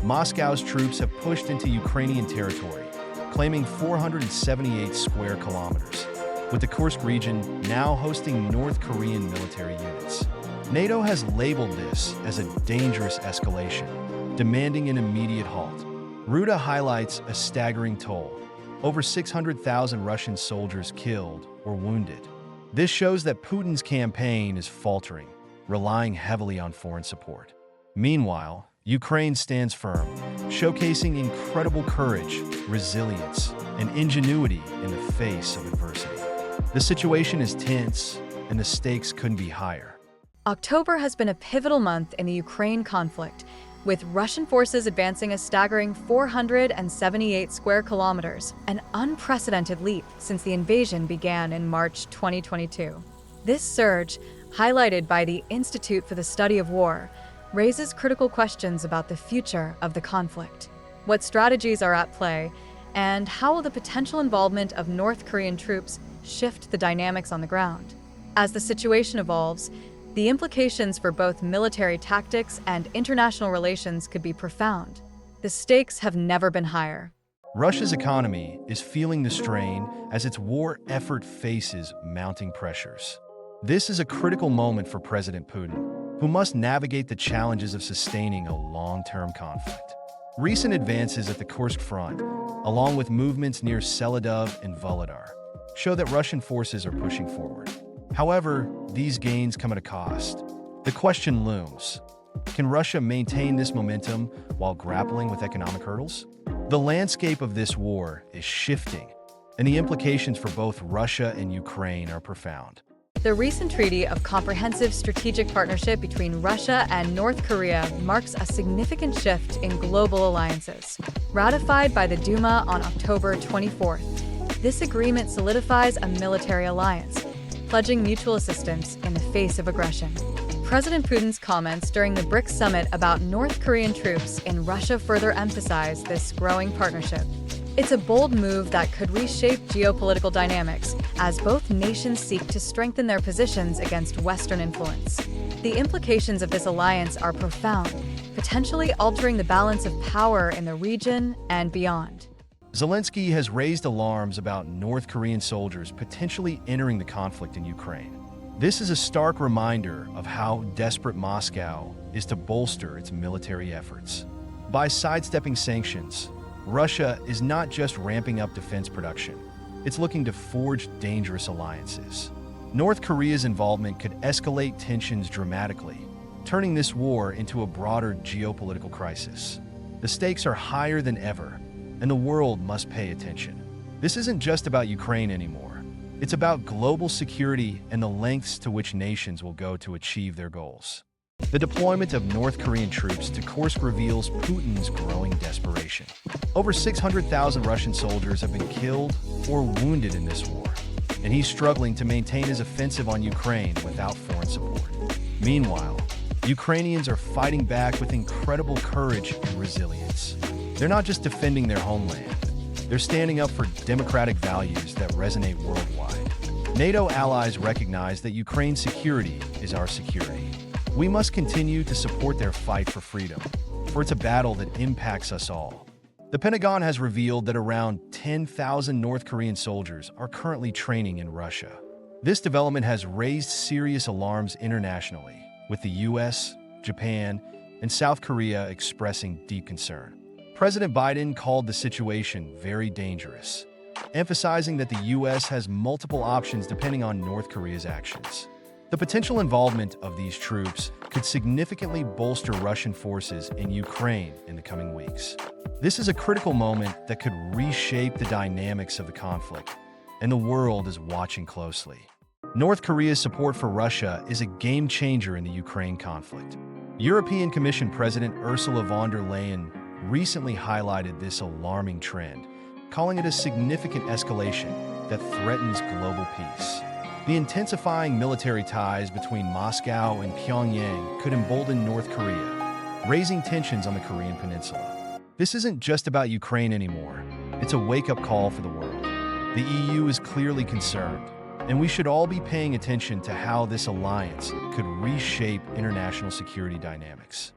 Moscow's troops have pushed into Ukrainian territory, claiming 478 square kilometers, with the Kursk region now hosting North Korean military units. NATO has labeled this as a dangerous escalation, demanding an immediate halt. Ruda highlights a staggering toll: over 600,000 Russian soldiers killed or wounded. This shows that Putin's campaign is faltering, relying heavily on foreign support. Meanwhile, Ukraine stands firm, showcasing incredible courage, resilience, and ingenuity in the face of adversity. The situation is tense, and the stakes couldn't be higher. October has been a pivotal month in the Ukraine conflict, with Russian forces advancing a staggering 478 square kilometers, an unprecedented leap since the invasion began in March 2022. This surge, highlighted by the Institute for the Study of War, raises critical questions about the future of the conflict. What strategies are at play, and how will the potential involvement of North Korean troops shift the dynamics on the ground? As the situation evolves, the implications for both military tactics and international relations could be profound. The stakes have never been higher. Russia's economy is feeling the strain as its war effort faces mounting pressures. This is a critical moment for President Putin, who must navigate the challenges of sustaining a long-term conflict. Recent advances at the Kursk front, along with movements near Seladov and Volodar, show that Russian forces are pushing forward. However, these gains come at a cost. The question looms: can Russia maintain this momentum while grappling with economic hurdles? The landscape of this war is shifting, and the implications for both Russia and Ukraine are profound. The recent Treaty of Comprehensive Strategic Partnership between Russia and North Korea marks a significant shift in global alliances. Ratified by the Duma on October 24th, this agreement solidifies a military alliance, pledging mutual assistance in the face of aggression. President Putin's comments during the BRICS summit about North Korean troops in Russia further emphasize this growing partnership. It's a bold move that could reshape geopolitical dynamics as both nations seek to strengthen their positions against Western influence. The implications of this alliance are profound, potentially altering the balance of power in the region and beyond. Zelensky has raised alarms about North Korean soldiers potentially entering the conflict in Ukraine. This is a stark reminder of how desperate Moscow is to bolster its military efforts. By sidestepping sanctions, Russia is not just ramping up defense production, it's looking to forge dangerous alliances. North Korea's involvement could escalate tensions dramatically, turning this war into a broader geopolitical crisis. The stakes are higher than ever, and the world must pay attention. This isn't just about Ukraine anymore. It's about global security and the lengths to which nations will go to achieve their goals. The deployment of North Korean troops to Kursk reveals Putin's growing desperation. Over 600,000 Russian soldiers have been killed or wounded in this war, and he's struggling to maintain his offensive on Ukraine without foreign support. Meanwhile, Ukrainians are fighting back with incredible courage and resilience. They're not just defending their homeland, they're standing up for democratic values that resonate worldwide. NATO allies recognize that Ukraine's security is our security. We must continue to support their fight for freedom, for it's a battle that impacts us all. The Pentagon has revealed that around 10,000 North Korean soldiers are currently training in Russia. This development has raised serious alarms internationally, with the US, Japan, and South Korea expressing deep concern. President Biden called the situation very dangerous, emphasizing that the US has multiple options depending on North Korea's actions. The potential involvement of these troops could significantly bolster Russian forces in Ukraine in the coming weeks. This is a critical moment that could reshape the dynamics of the conflict, and the world is watching closely. North Korea's support for Russia is a game changer in the Ukraine conflict. European Commission President Ursula von der Leyen recently highlighted this alarming trend, calling it a significant escalation that threatens global peace. The intensifying military ties between Moscow and Pyongyang could embolden North Korea, raising tensions on the Korean peninsula. This isn't just about Ukraine anymore. It's a wake-up call for the world. The EU is clearly concerned, and we should all be paying attention to how this alliance could reshape international security dynamics.